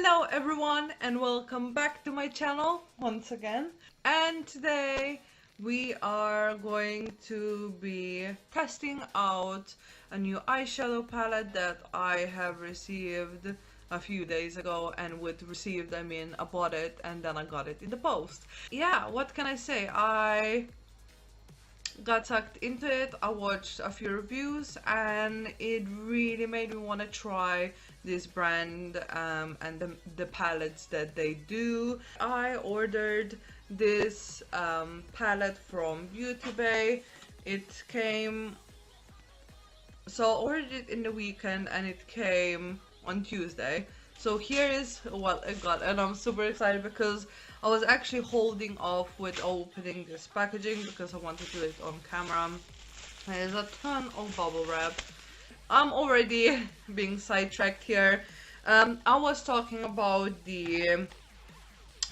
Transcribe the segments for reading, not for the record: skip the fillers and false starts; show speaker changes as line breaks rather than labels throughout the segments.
Hello everyone and welcome back to my channel once again. And today we are going to be testing out a new eyeshadow palette that I have received a few days ago. And with received I mean I bought it and then I got it in the post. Yeah, what can I say? I got sucked into it. I watched a few reviews and it really made me want to try this brand and the palettes that they do. I ordered this palette from Beauty Bay. It came, so I ordered it in the weekend and it came on Tuesday. So here is what I got, and I'm super excited because I was actually holding off with opening this packaging because I wanted to do it on camera. There's a ton of bubble wrap. I'm already being sidetracked here. I was talking about the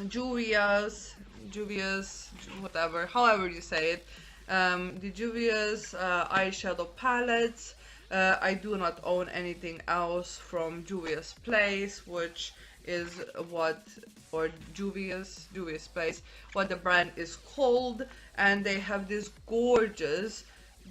Juvia's, whatever, however you say it, the Juvia's eyeshadow palettes. I do not own anything else from Juvia's Place, which is what, or Juvia's Place, what the brand is called, and they have this gorgeous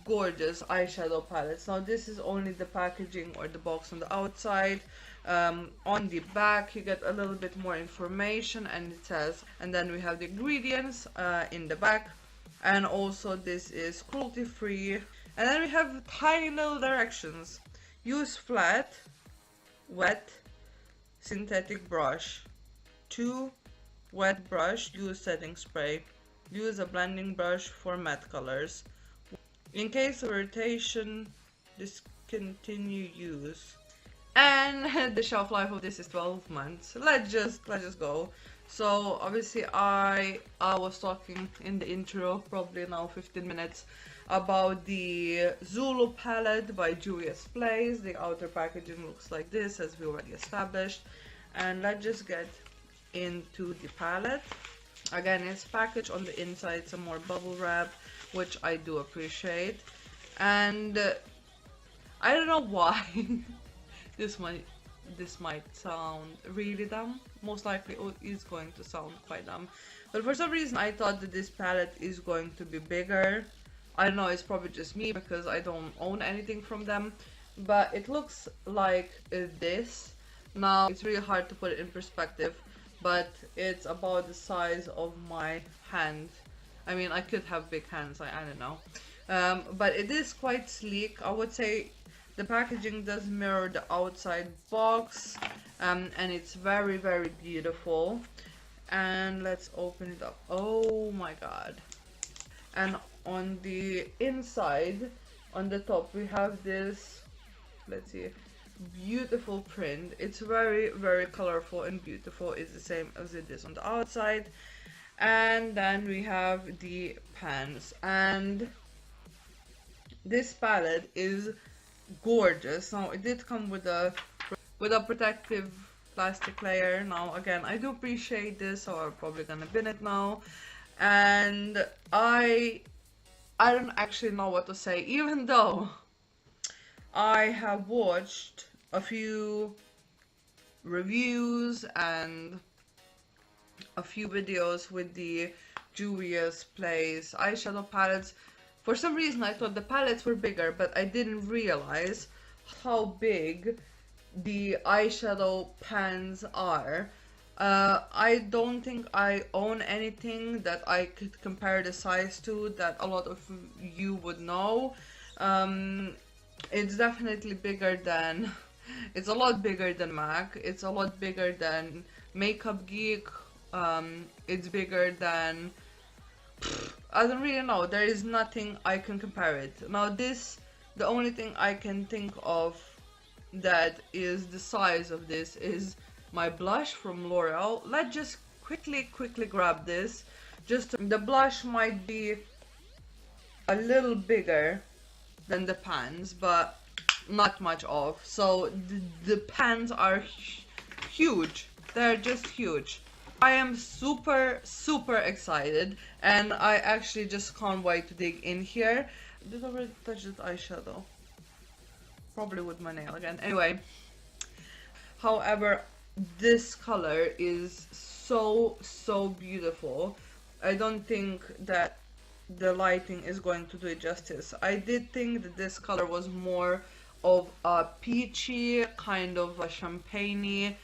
eyeshadow palettes. Now this is only the packaging or the box on the outside. On the back you get a little bit more information, and it says, and then we have the ingredients in the back, and also this is cruelty free. And then we have tiny little directions. Use flat, wet, synthetic brush. 2 wet brush, use setting spray. Use a blending brush for matte colors. In case of irritation, discontinue use. And the shelf life of this is 12 months. Let's just go. So obviously I was talking in the intro, probably now 15 minutes, about the Zulu palette by Juvia's Place. The outer packaging looks like this, as we already established. And let's just get into the palette. Again, it's packaged on the inside, some more bubble wrap, which I do appreciate. And I don't know why this might sound really dumb. Most likely it is going to sound quite dumb, but for some reason I thought that this palette is going to be bigger. I don't know, it's probably just me because I don't own anything from them, but it looks like this. Now it's really hard to put it in perspective, but it's about the size of my hand. I mean, I could have big hands, I don't know, but it is quite sleek. I would say the packaging does mirror the outside box, and it's very beautiful. And let's open it up. Oh my god. And on the inside, on the top, we have this, let's see, beautiful print. It's very colorful and beautiful. It's the same as it is on the outside. And then we have the pans, and this palette is gorgeous. Now it did come with a protective plastic layer. Now again, I do appreciate this, so I'm probably gonna bin it now. And I don't actually know what to say, even though I have watched a few reviews and a few videos with the Juvia's Place eyeshadow palettes. For some reason I thought the palettes were bigger, but I didn't realize how big the eyeshadow pans are. I don't think I own anything that I could compare the size to that a lot of you would know. It's definitely bigger than, it's a lot bigger than MAC, it's a lot bigger than Makeup Geek, it's bigger than, I don't really know, there is nothing I can compare it. Now this, the only thing I can think of that is the size of this is my blush from L'Oreal. Let's just quickly grab this. Just the blush might be a little bigger than the pans, but not much off. So the pans are huge. They're just huge. I am super excited, and I actually just can't wait to dig in here. Did I already touch that eyeshadow? Probably with my nail again. Anyway, however, this color is so beautiful. I don't think that the lighting is going to do it justice. I did think that this color was more of a peachy, kind of a champagne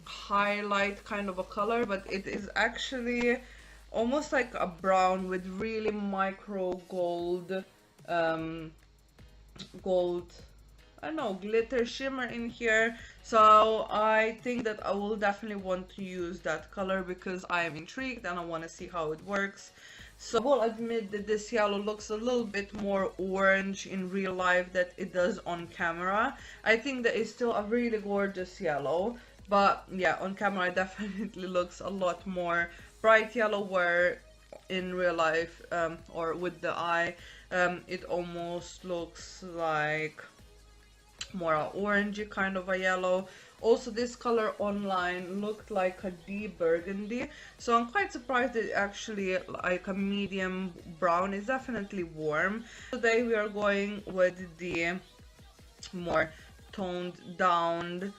highlight kind of a color, but it is actually almost like a brown with really micro gold, gold, I don't know, glitter shimmer in here. So I think that I will definitely want to use that color because I am intrigued and I want to see how it works. So I will admit that this yellow looks a little bit more orange in real life than it does on camera. I think that it's still a really gorgeous yellow, but yeah, on camera it definitely looks a lot more bright yellow, where in real life or with the eye it almost looks like more orangey kind of a yellow. Also, this color online looked like a deep burgundy, so I'm quite surprised that actually like a medium brown. Is definitely warm. Today we are going with the more toned down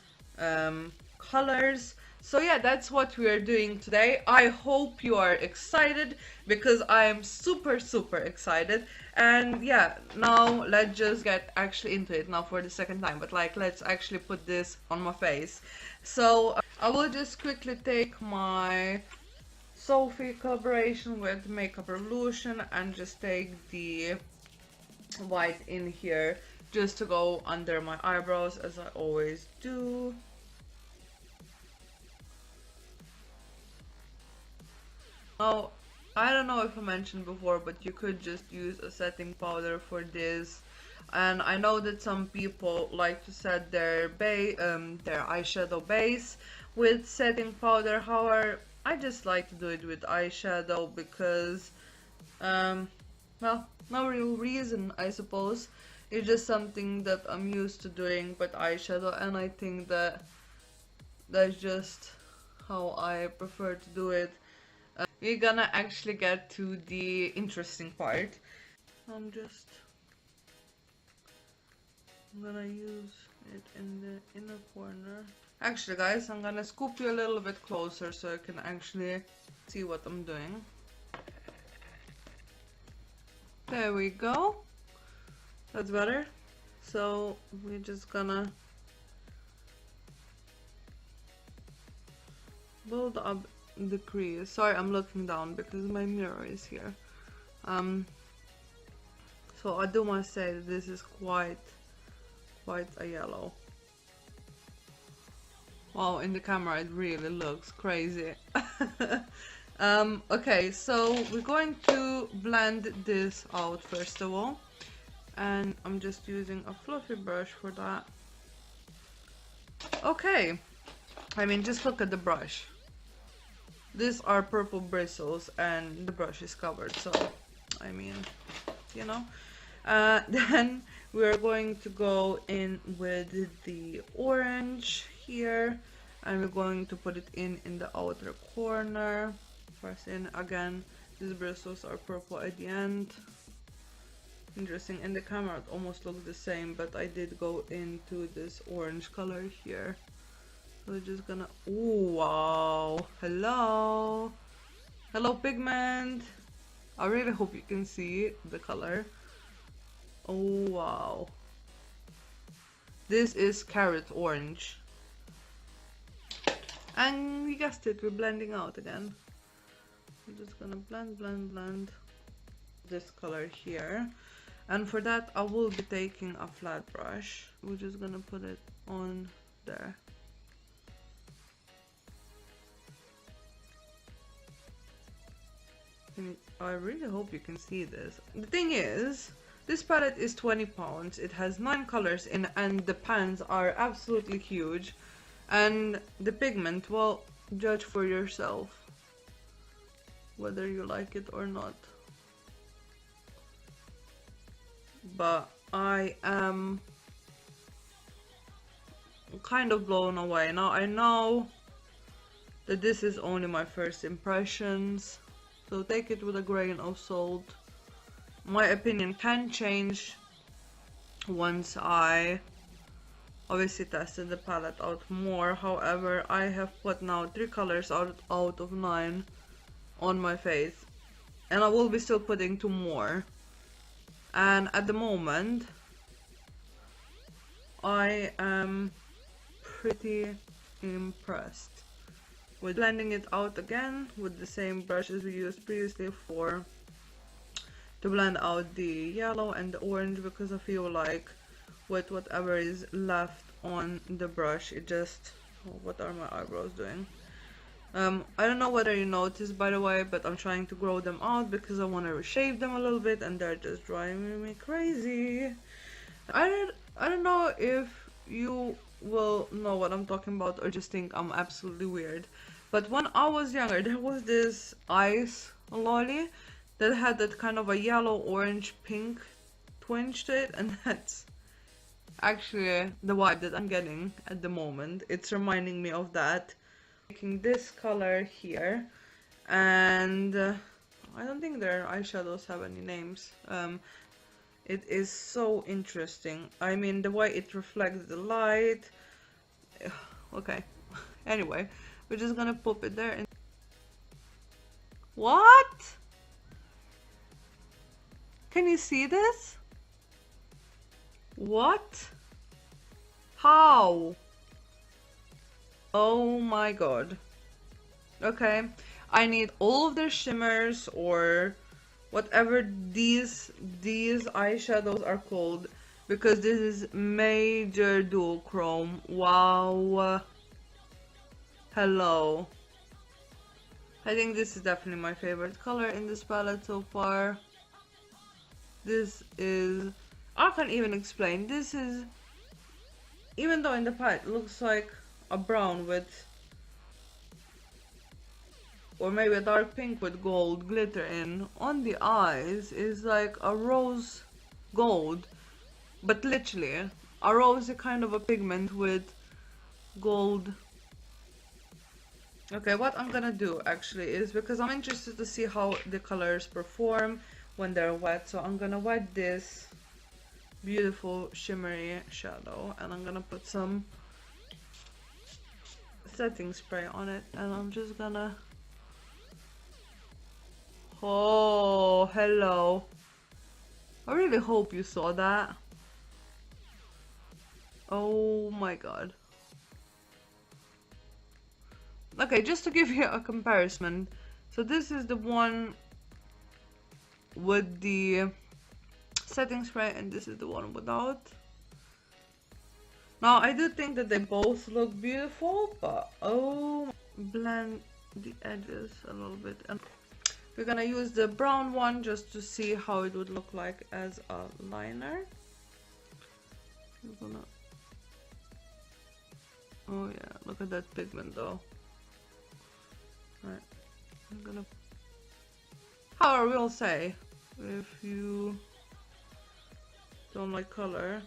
colors. So yeah, that's what we are doing today. I hope you are excited because I am super excited. And yeah, now let's just get actually into it now for the second time, but like let's actually put this on my face. So I will just quickly take my Sophie collaboration with Makeup Revolution and just take the white in here just to go under my eyebrows, as I always do. Now, I don't know if I mentioned before, but you could just use a setting powder for this. And I know that some people like to set their eyeshadow base with setting powder. However, I just like to do it with eyeshadow because, well, no real reason, I suppose. It's just something that I'm used to doing with eyeshadow, and I think that that's just how I prefer to do it. We're gonna actually get to the interesting part. I'm gonna use it in the inner corner. Actually guys, I'm gonna scoop you a little bit closer so you can actually see what I'm doing. There we go. That's better. So we're just gonna build up the crease. Sorry, I'm looking down because my mirror is here. So I do want to say that this is quite a yellow. Wow, in the camera it really looks crazy. Okay, so we're going to blend this out first of all, and I'm just using a fluffy brush for that. Okay, I mean, just look at the brush. These are purple bristles and the brush is covered, so I mean, you know. Then we're going to go in with the orange here, and we're going to put it in the outer corner. First in again, these bristles are purple at the end. Interesting, in the camera it almost looks the same, but I did go into this orange color here. So we're just gonna, ooh, wow, hello pigment. I really hope you can see the color. Oh wow, this is carrot orange, and you guessed it, we're blending out again. I'm just gonna blend this color here, and for that I will be taking a flat brush. We're just gonna put it on there. I really hope you can see this. The thing is, this palette is 20 pounds, it has 9 colors in, and the pans are absolutely huge. And the pigment, well, judge for yourself whether you like it or not. But I am kind of blown away. Now I know that this is only my first impressions, so take it with a grain of salt. My opinion can change once I obviously tested the palette out more. However, I have put now 3 colors out of 9 on my face, and I will be still putting 2 more. And at the moment, I am pretty impressed with blending it out again with the same brushes we used previously to blend out the yellow and the orange, because I feel like with whatever is left on the brush, it just... oh, what are my eyebrows doing? I don't know whether you noticed, by the way, but I'm trying to grow them out because I want to reshape them a little bit, and they're just driving me crazy. I don't know if you will know what I'm talking about or just think I'm absolutely weird, but when I was younger, there was this ice lolly that had that kind of a yellow, orange, pink twinge to it, and that's actually the vibe that I'm getting at the moment. It's reminding me of that. Making this color here, and I don't think their eyeshadows have any names. It is so interesting. I mean, the way it reflects the light. Okay. Anyway, we're just gonna pop it there. And what? Can you see this? What? How? Oh my god. Okay, I need all of their shimmers, or whatever these eyeshadows are called, because this is major dual chrome. Wow. Hello. I think this is definitely my favorite color in this palette so far. This is... I can't even explain. This is... even though in the palette it looks like a brown with, or maybe a dark pink with gold glitter in, on the eyes is like a rose gold, but literally a rosy kind of a pigment with gold. Okay, what I'm gonna do actually is, because I'm interested to see how the colors perform when they're wet, so I'm gonna wet this beautiful shimmery shadow, and I'm gonna put some setting spray on it, and I'm just gonna... oh, hello. I really hope you saw that. Oh my god. Okay, just to give you a comparison, so this is the one with the setting spray, and this is the one without. Now, I do think that they both look beautiful, but oh, blend the edges a little bit. And we're gonna use the brown one just to see how it would look like as a liner. I'm gonna... oh yeah, look at that pigment though. Right, I'm gonna... however, we'll say, if you don't like color,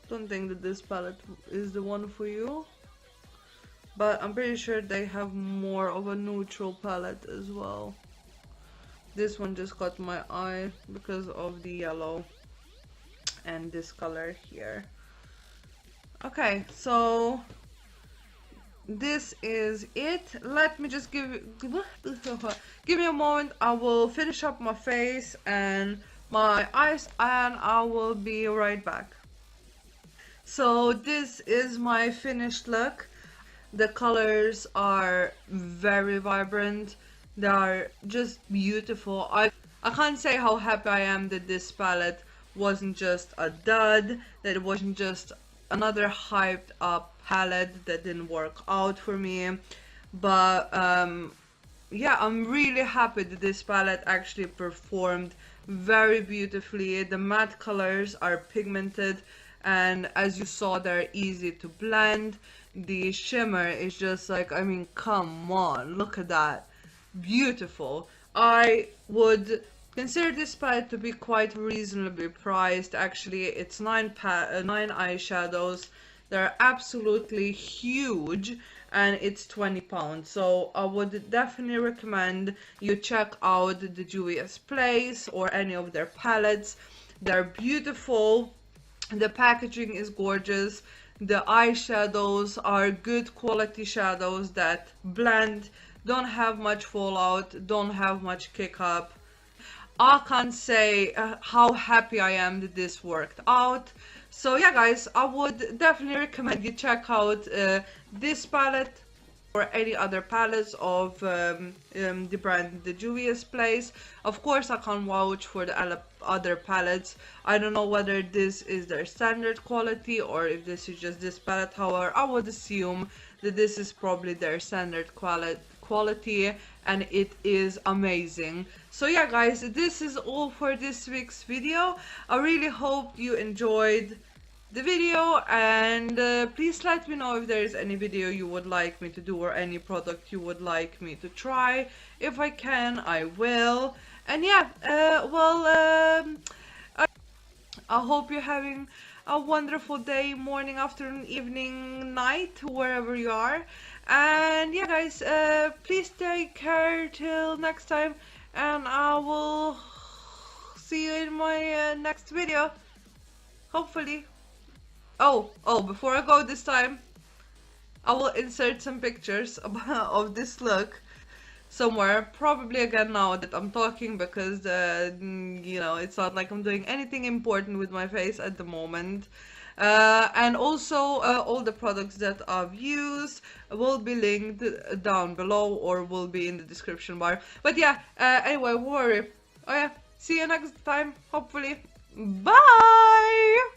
don't think that this palette is the one for you, but I'm pretty sure they have more of a neutral palette as well. This one just caught my eye because of the yellow and this color here. Okay, so this is it. Let me just give me a moment. I will finish up my face and my eyes, and I will be right back. So this is my finished look. The colors are very vibrant. They are just beautiful. I can't say how happy I am that this palette wasn't just a dud, that it wasn't just another hyped up palette that didn't work out for me. But yeah, I'm really happy that this palette actually performed very beautifully. The matte colors are pigmented, and as you saw, they're easy to blend. The shimmer is just like, I mean, come on, look at that. Beautiful. I would consider this palette to be quite reasonably priced. Actually, it's 9 eyeshadows. They're absolutely huge, and it's £20. So I would definitely recommend you check out the Juvia's Place or any of their palettes. They're beautiful. The packaging is gorgeous. The eyeshadows are good quality shadows that blend, don't have much fallout, don't have much kick up. I can't say how happy I am that this worked out. So yeah guys, I would definitely recommend you check out this palette or any other palettes of the brand the Juvia's place. Of course I can't vouch for the other palettes. I don't know whether this is their standard quality or if this is just this palette. However, I would assume that this is probably their standard quality, and it is amazing. So yeah guys, this is all for this week's video. I really hope you enjoyed the video, and please let me know if there is any video you would like me to do or any product you would like me to try. If I can, I will. And yeah, I hope you're having a wonderful day, morning, afternoon, evening, night, wherever you are. And yeah guys, please take care till next time, and I will see you in my next video, hopefully. Oh, before I go this time, I will insert some pictures of this look somewhere, probably again now that I'm talking, because you know, it's not like I'm doing anything important with my face at the moment. And also all the products that I've used will be linked down below or will be in the description bar. But yeah, anyway, worry. Oh yeah, see you next time, hopefully. Bye!